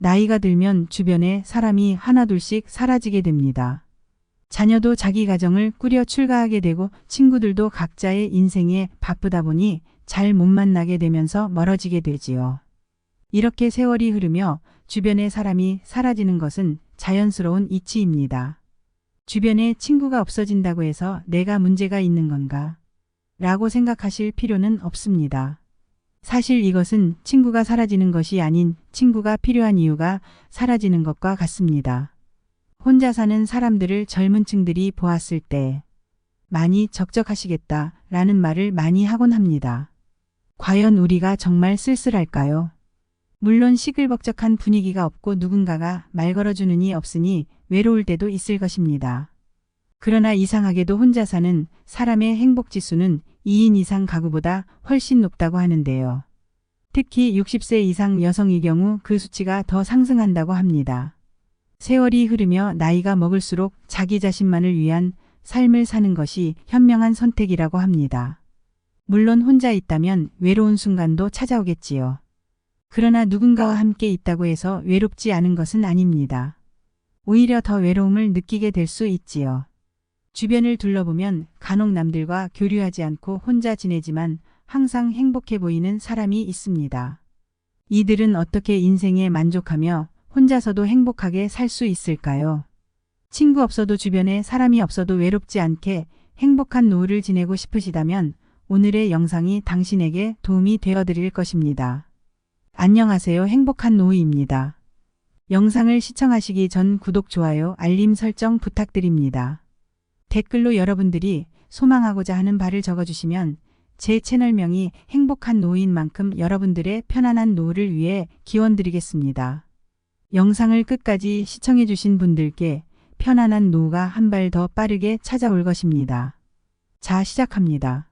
나이가 들면 주변에 사람이 하나둘씩 사라지게 됩니다. 자녀도 자기 가정을 꾸려 출가하게 되고 친구들도 각자의 인생에 바쁘다 보니 잘 못 만나게 되면서 멀어지게 되지요. 이렇게 세월이 흐르며 주변의 사람이 사라지는 것은 자연스러운 이치입니다. 주변에 친구가 없어진다고 해서 내가 문제가 있는 건가? 라고 생각하실 필요는 없습니다. 사실 이것은 친구가 사라지는 것이 아닌 친구가 필요한 이유가 사라지는 것과 같습니다. 혼자 사는 사람들을 젊은 층들이 보았을 때 많이 적적하시겠다 라는 말을 많이 하곤 합니다. 과연 우리가 정말 쓸쓸할까요? 물론 시끌벅적한 분위기가 없고 누군가가 말 걸어주는 이 없으니 외로울 때도 있을 것입니다. 그러나 이상하게도 혼자 사는 사람의 행복지수는 2인 이상 가구보다 훨씬 높다고 하는데요. 특히 60세 이상 여성의 경우 그 수치가 더 상승한다고 합니다. 세월이 흐르며 나이가 먹을수록 자기 자신만을 위한 삶을 사는 것이 현명한 선택이라고 합니다. 물론 혼자 있다면 외로운 순간도 찾아오겠지요. 그러나 누군가와 함께 있다고 해서 외롭지 않은 것은 아닙니다. 오히려 더 외로움을 느끼게 될 수 있지요. 주변을 둘러보면 간혹 남들과 교류하지 않고 혼자 지내지만 항상 행복해 보이는 사람이 있습니다. 이들은 어떻게 인생에 만족하며 혼자서도 행복하게 살 수 있을까요? 친구 없어도 주변에 사람이 없어도 외롭지 않게 행복한 노후를 지내고 싶으시다면 오늘의 영상이 당신에게 도움이 되어드릴 것입니다. 안녕하세요. 행복한 노후입니다. 영상을 시청하시기 전 구독, 좋아요, 알림 설정 부탁드립니다. 댓글로 여러분들이 소망하고자 하는 바를 적어주시면 제 채널명이 행복한 노후인 만큼 여러분들의 편안한 노후를 위해 기원드리겠습니다. 영상을 끝까지 시청해주신 분들께 편안한 노후가 한 발 더 빠르게 찾아올 것입니다. 자, 시작합니다.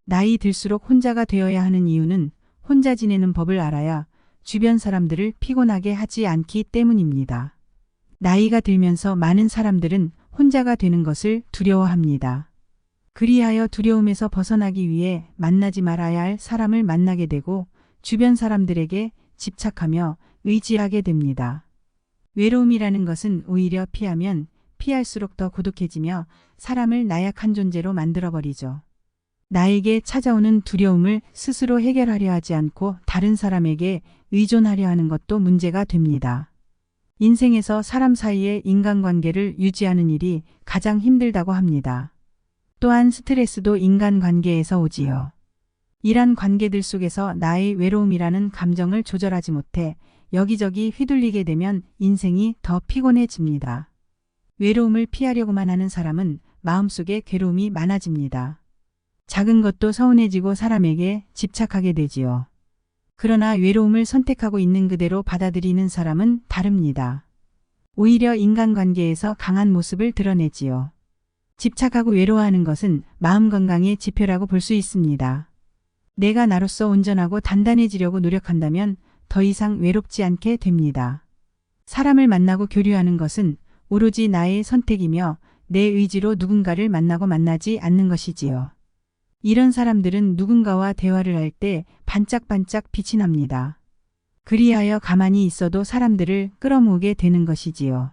나이 들수록 혼자가 되어야 하는 이유는 혼자 지내는 법을 알아야 주변 사람들을 피곤하게 하지 않기 때문입니다. 나이가 들면서 많은 사람들은 혼자가 되는 것을 두려워합니다. 그리하여 두려움에서 벗어나기 위해 만나지 말아야 할 사람을 만나게 되고 주변 사람들에게 집착하며 의지하게 됩니다. 외로움이라는 것은 오히려 피하면 피할수록 더 고독해지며 사람을 나약한 존재로 만들어버리죠. 나에게 찾아오는 두려움을 스스로 해결하려 하지 않고 다른 사람에게 의존하려 하는 것도 문제가 됩니다. 인생에서 사람 사이의 인간관계를 유지하는 일이 가장 힘들다고 합니다. 또한 스트레스도 인간관계에서 오지요. 이란 관계들 속에서 나의 외로움이라는 감정을 조절하지 못해 여기저기 휘둘리게 되면 인생이 더 피곤해집니다. 외로움을 피하려고만 하는 사람은 마음속에 괴로움이 많아집니다. 작은 것도 서운해지고 사람에게 집착하게 되지요. 그러나 외로움을 선택하고 있는 그대로 받아들이는 사람은 다릅니다. 오히려 인간관계에서 강한 모습을 드러내지요. 집착하고 외로워하는 것은 마음 건강의 지표라고 볼 수 있습니다. 내가 나로서 온전하고 단단해지려고 노력한다면 더 이상 외롭지 않게 됩니다. 사람을 만나고 교류하는 것은 오로지 나의 선택이며 내 의지로 누군가를 만나고 만나지 않는 것이지요. 이런 사람들은 누군가와 대화를 할 때 반짝반짝 빛이 납니다. 그리하여 가만히 있어도 사람들을 끌어모으게 되는 것이지요.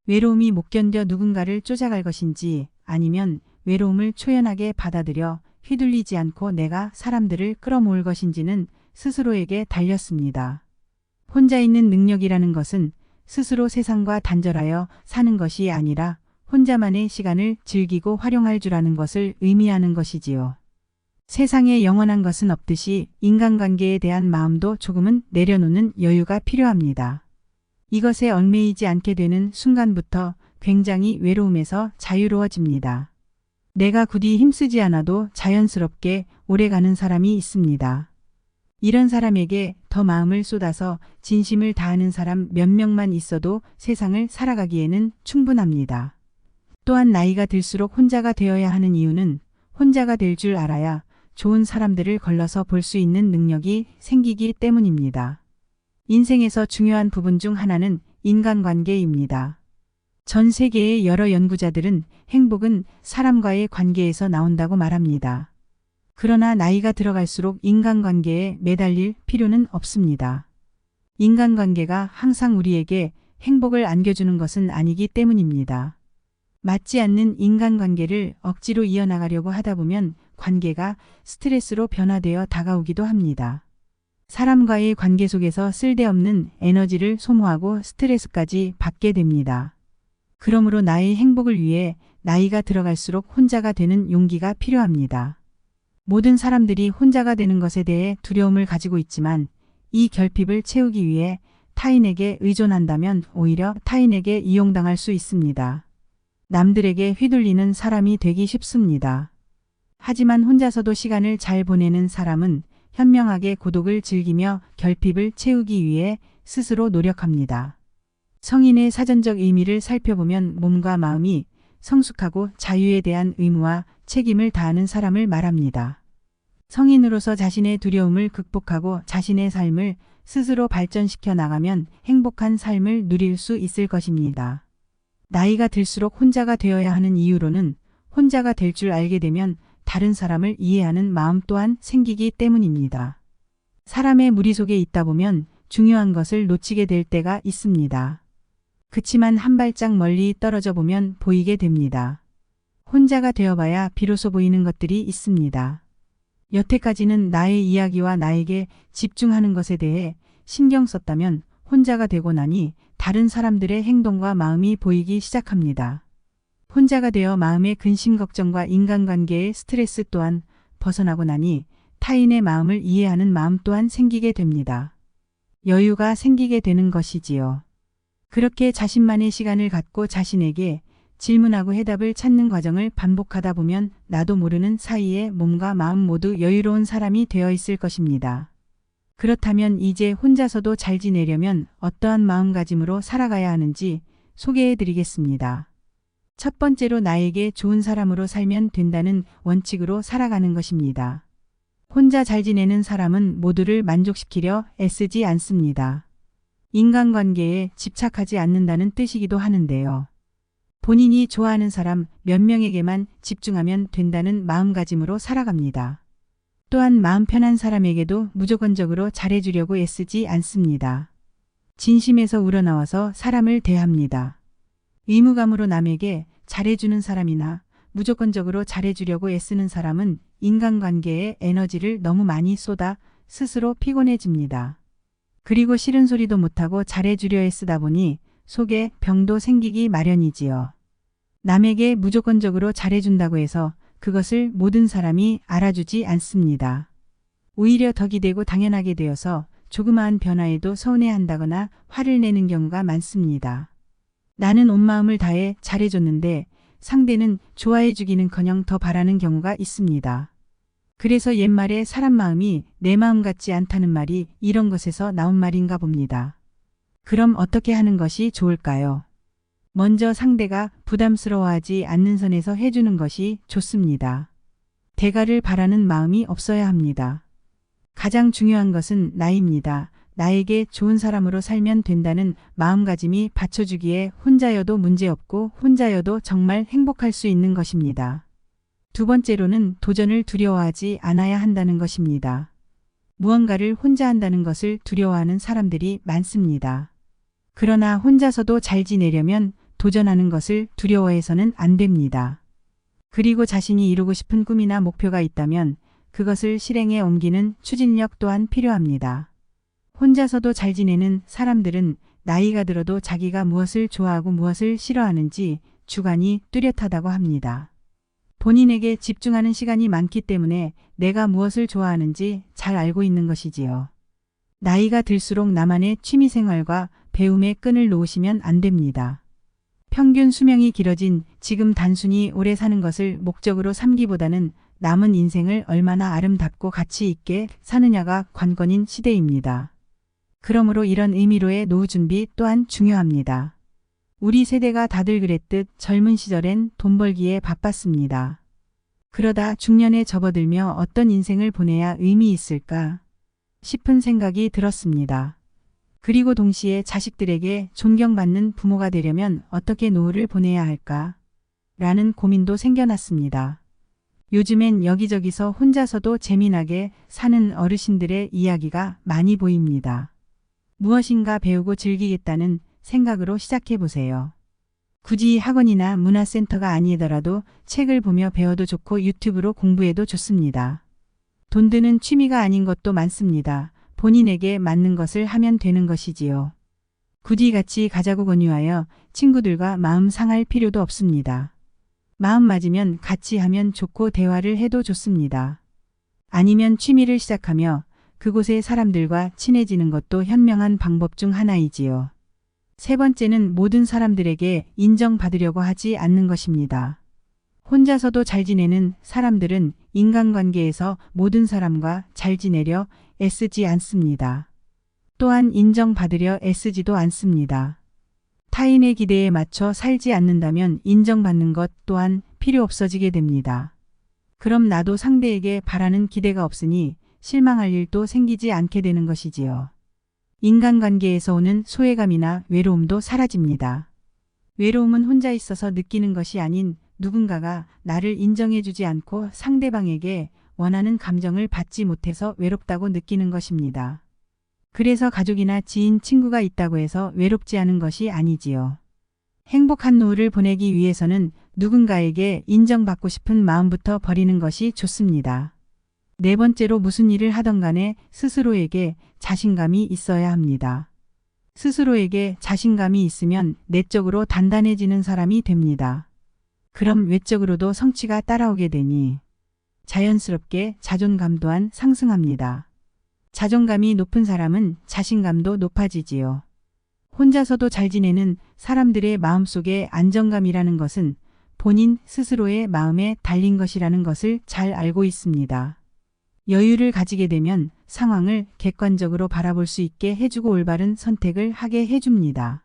외로움이 못 견뎌 누군가를 쫓아갈 것인지 아니면 외로움을 초연하게 받아들여 휘둘리지 않고 내가 사람들을 끌어모을 것인지는 스스로에게 달렸습니다. 혼자 있는 능력이라는 것은 스스로 세상과 단절하여 사는 것이 아니라 혼자만의 시간을 즐기고 활용할 줄 아는 것을 의미하는 것이지요. 세상에 영원한 것은 없듯이 인간관계에 대한 마음도 조금은 내려놓는 여유가 필요합니다. 이것에 얽매이지 않게 되는 순간부터 굉장히 외로움에서 자유로워집니다. 내가 굳이 힘쓰지 않아도 자연스럽게 오래가는 사람이 있습니다. 이런 사람에게 더 마음을 쏟아서 진심을 다하는 사람 몇 명만 있어도 세상을 살아가기에는 충분합니다. 또한 나이가 들수록 혼자가 되어야 하는 이유는 혼자가 될 줄 알아야 좋은 사람들을 걸러서 볼 수 있는 능력이 생기기 때문입니다. 인생에서 중요한 부분 중 하나는 인간관계입니다. 전 세계의 여러 연구자들은 행복은 사람과의 관계에서 나온다고 말합니다. 그러나 나이가 들어갈수록 인간관계에 매달릴 필요는 없습니다. 인간관계가 항상 우리에게 행복을 안겨주는 것은 아니기 때문입니다. 맞지 않는 인간관계를 억지로 이어나가려고 하다 보면 관계가 스트레스로 변화되어 다가오기도 합니다. 사람과의 관계 속에서 쓸데없는 에너지를 소모하고 스트레스까지 받게 됩니다. 그러므로 나의 행복을 위해 나이가 들어갈수록 혼자가 되는 용기가 필요합니다. 모든 사람들이 혼자가 되는 것에 대해 두려움을 가지고 있지만 이 결핍을 채우기 위해 타인에게 의존한다면 오히려 타인에게 이용당할 수 있습니다. 남들에게 휘둘리는 사람이 되기 쉽습니다. 하지만 혼자서도 시간을 잘 보내는 사람은 현명하게 고독을 즐기며 결핍을 채우기 위해 스스로 노력합니다. 성인의 사전적 의미를 살펴보면 몸과 마음이 성숙하고 자유에 대한 의무와 책임을 다하는 사람을 말합니다. 성인으로서 자신의 두려움을 극복하고 자신의 삶을 스스로 발전시켜 나가면 행복한 삶을 누릴 수 있을 것입니다. 나이가 들수록 혼자가 되어야 하는 이유로는 혼자가 될 줄 알게 되면 다른 사람을 이해하는 마음 또한 생기기 때문입니다. 사람의 무리 속에 있다 보면 중요한 것을 놓치게 될 때가 있습니다. 그치만 한 발짝 멀리 떨어져 보면 보이게 됩니다. 혼자가 되어봐야 비로소 보이는 것들이 있습니다. 여태까지는 나의 이야기와 나에게 집중하는 것에 대해 신경 썼다면 혼자가 되고 나니 다른 사람들의 행동과 마음이 보이기 시작합니다. 혼자가 되어 마음의 근심 걱정과 인간관계의 스트레스 또한 벗어나고 나니 타인의 마음을 이해하는 마음 또한 생기게 됩니다. 여유가 생기게 되는 것이지요. 그렇게 자신만의 시간을 갖고 자신에게 질문하고 해답을 찾는 과정을 반복하다 보면 나도 모르는 사이에 몸과 마음 모두 여유로운 사람이 되어 있을 것입니다. 그렇다면 이제 혼자서도 잘 지내려면 어떠한 마음가짐으로 살아가야 하는지 소개해 드리겠습니다. 첫 번째로 나에게 좋은 사람으로 살면 된다는 원칙으로 살아가는 것입니다. 혼자 잘 지내는 사람은 모두를 만족시키려 애쓰지 않습니다. 인간관계에 집착하지 않는다는 뜻이기도 하는데요. 본인이 좋아하는 사람 몇 명에게만 집중하면 된다는 마음가짐으로 살아갑니다. 또한 마음 편한 사람에게도 무조건적으로 잘해주려고 애쓰지 않습니다. 진심에서 우러나와서 사람을 대합니다. 의무감으로 남에게 잘해주는 사람이나 무조건적으로 잘해주려고 애쓰는 사람은 인간관계에 에너지를 너무 많이 쏟아 스스로 피곤해집니다. 그리고 싫은 소리도 못하고 잘해주려 애쓰다 보니 속에 병도 생기기 마련이지요. 남에게 무조건적으로 잘해준다고 해서 그것을 모든 사람이 알아주지 않습니다. 오히려 덕이 되고 당연하게 되어서 조그마한 변화에도 서운해한다거나 화를 내는 경우가 많습니다. 나는 온 마음을 다해 잘해줬는데 상대는 좋아해주기는커녕 더 바라는 경우가 있습니다. 그래서 옛말에 사람 마음이 내 마음 같지 않다는 말이 이런 것에서 나온 말인가 봅니다. 그럼 어떻게 하는 것이 좋을까요? 먼저 상대가 부담스러워하지 않는 선에서 해주는 것이 좋습니다. 대가를 바라는 마음이 없어야 합니다. 가장 중요한 것은 나입니다. 나에게 좋은 사람으로 살면 된다는 마음가짐이 받쳐주기에 혼자여도 문제없고 혼자여도 정말 행복할 수 있는 것입니다. 두 번째로는 도전을 두려워하지 않아야 한다는 것입니다. 무언가를 혼자 한다는 것을 두려워하는 사람들이 많습니다. 그러나 혼자서도 잘 지내려면 도전하는 것을 두려워해서는 안 됩니다. 그리고 자신이 이루고 싶은 꿈이나 목표가 있다면 그것을 실행에 옮기는 추진력 또한 필요합니다. 혼자서도 잘 지내는 사람들은 나이가 들어도 자기가 무엇을 좋아하고 무엇을 싫어하는지 주관이 뚜렷하다고 합니다. 본인에게 집중하는 시간이 많기 때문에 내가 무엇을 좋아하는지 잘 알고 있는 것이지요. 나이가 들수록 나만의 취미생활과 배움의 끈을 놓으시면 안 됩니다. 평균 수명이 길어진 지금 단순히 오래 사는 것을 목적으로 삼기보다는 남은 인생을 얼마나 아름답고 가치 있게 사느냐가 관건인 시대입니다. 그러므로 이런 의미로의 노후 준비 또한 중요합니다. 우리 세대가 다들 그랬듯 젊은 시절엔 돈 벌기에 바빴습니다. 그러다 중년에 접어들며 어떤 인생을 보내야 의미 있을까 싶은 생각이 들었습니다. 그리고 동시에 자식들에게 존경받는 부모가 되려면 어떻게 노후를 보내야 할까 라는 고민도 생겨났습니다. 요즘엔 여기저기서 혼자서도 재미나게 사는 어르신들의 이야기가 많이 보입니다. 무엇인가 배우고 즐기겠다는 생각으로 시작해 보세요. 굳이 학원이나 문화센터가 아니더라도 책을 보며 배워도 좋고 유튜브로 공부해도 좋습니다. 돈 드는 취미가 아닌 것도 많습니다. 본인에게 맞는 것을 하면 되는 것이지요. 굳이 같이 가자고 권유하여 친구들과 마음 상할 필요도 없습니다. 마음 맞으면 같이 하면 좋고 대화를 해도 좋습니다. 아니면 취미를 시작하며 그곳의 사람들과 친해지는 것도 현명한 방법 중 하나이지요. 세 번째는 모든 사람들에게 인정받으려고 하지 않는 것입니다. 혼자서도 잘 지내는 사람들은 인간관계에서 모든 사람과 잘 지내려 애쓰지 않습니다. 또한 인정받으려 애쓰지도 않습니다. 타인의 기대에 맞춰 살지 않는다면 인정받는 것 또한 필요 없어지게 됩니다. 그럼 나도 상대에게 바라는 기대가 없으니 실망할 일도 생기지 않게 되는 것이지요. 인간관계에서 오는 소외감이나 외로움도 사라집니다. 외로움은 혼자 있어서 느끼는 것이 아닌 누군가가 나를 인정해주지 않고 상대방에게 원하는 감정을 받지 못해서 외롭다고 느끼는 것입니다. 그래서 가족이나 지인, 친구가 있다고 해서 외롭지 않은 것이 아니지요. 행복한 노후를 보내기 위해서는 누군가에게 인정받고 싶은 마음부터 버리는 것이 좋습니다. 네 번째로 무슨 일을 하던 간에 스스로에게 자신감이 있어야 합니다. 스스로에게 자신감이 있으면 내적으로 단단해지는 사람이 됩니다. 그럼 외적으로도 성취가 따라오게 되니 자연스럽게 자존감 또한 상승합니다. 자존감이 높은 사람은 자신감도 높아지지요. 혼자서도 잘 지내는 사람들의 마음속에 안정감이라는 것은 본인 스스로의 마음에 달린 것이라는 것을 잘 알고 있습니다. 여유를 가지게 되면 상황을 객관적으로 바라볼 수 있게 해주고 올바른 선택을 하게 해줍니다.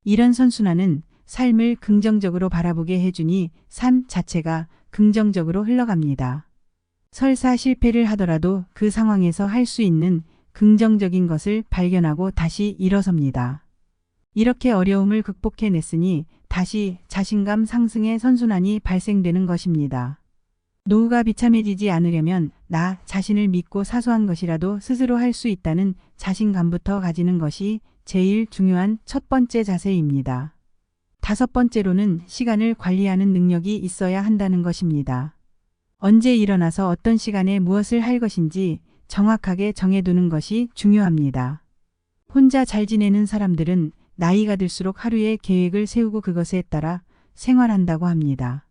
이런 선순환은 삶을 긍정적으로 바라보게 해주니 삶 자체가 긍정적으로 흘러갑니다. 설사 실패를 하더라도 그 상황에서 할 수 있는 긍정적인 것을 발견하고 다시 일어섭니다. 이렇게 어려움을 극복해냈으니 다시 자신감 상승의 선순환이 발생되는 것입니다. 노후가 비참해지지 않으려면 나 자신을 믿고 사소한 것이라도 스스로 할 수 있다는 자신감부터 가지는 것이 제일 중요한 첫 번째 자세입니다. 다섯 번째로는 시간을 관리하는 능력이 있어야 한다는 것입니다. 언제 일어나서 어떤 시간에 무엇을 할 것인지 정확하게 정해두는 것이 중요합니다. 혼자 잘 지내는 사람들은 나이가 들수록 하루의 계획을 세우고 그것에 따라 생활한다고 합니다.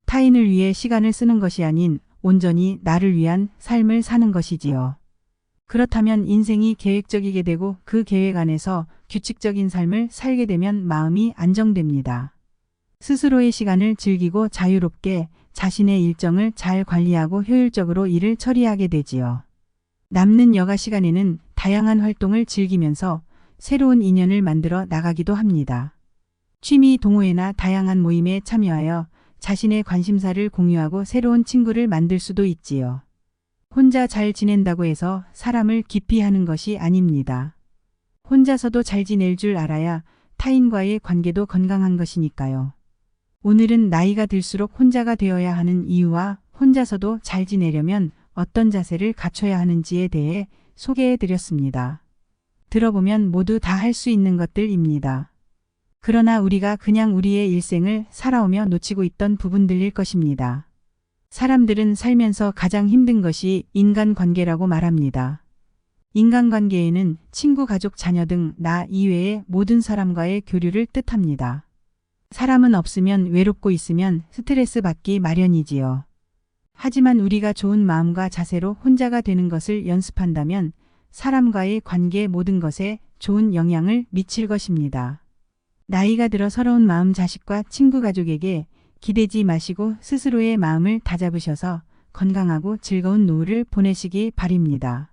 타인을 위해 시간을 쓰는 것이 아닌 온전히 나를 위한 삶을 사는 것이지요. 그렇다면 인생이 계획적이게 되고 그 계획 안에서 규칙적인 삶을 살게 되면 마음이 안정됩니다. 스스로의 시간을 즐기고 자유롭게 자신의 일정을 잘 관리하고 효율적으로 일을 처리하게 되지요. 남는 여가 시간에는 다양한 활동을 즐기면서 새로운 인연을 만들어 나가기도 합니다. 취미 동호회나 다양한 모임에 참여하여 자신의 관심사를 공유하고 새로운 친구를 만들 수도 있지요. 혼자 잘 지낸다고 해서 사람을 기피하는 것이 아닙니다. 혼자서도 잘 지낼 줄 알아야 타인과의 관계도 건강한 것이니까요. 오늘은 나이가 들수록 혼자가 되어야 하는 이유와 혼자서도 잘 지내려면 어떤 자세를 갖춰야 하는지에 대해 소개해 드렸습니다. 들어보면 모두 다 할 수 있는 것들입니다. 그러나 우리가 그냥 우리의 일생을 살아오며 놓치고 있던 부분들일 것입니다. 사람들은 살면서 가장 힘든 것이 인간관계라고 말합니다. 인간관계에는 친구, 가족, 자녀 등 나 이외의 모든 사람과의 교류를 뜻합니다. 사람은 없으면 외롭고 있으면 스트레스 받기 마련이지요. 하지만 우리가 좋은 마음과 자세로 혼자가 되는 것을 연습한다면 사람과의 관계 모든 것에 좋은 영향을 미칠 것입니다. 나이가 들어 서러운 마음 자식과 친구 가족에게 기대지 마시고 스스로의 마음을 다잡으셔서 건강하고 즐거운 노후를 보내시기 바랍니다.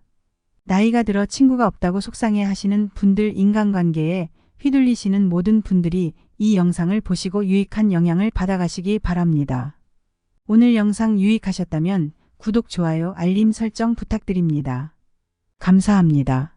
나이가 들어 친구가 없다고 속상해 하시는 분들, 인간관계에 휘둘리시는 모든 분들이 이 영상을 보시고 유익한 영향을 받아가시기 바랍니다. 오늘 영상 유익하셨다면 구독, 좋아요, 알림 설정 부탁드립니다. 감사합니다.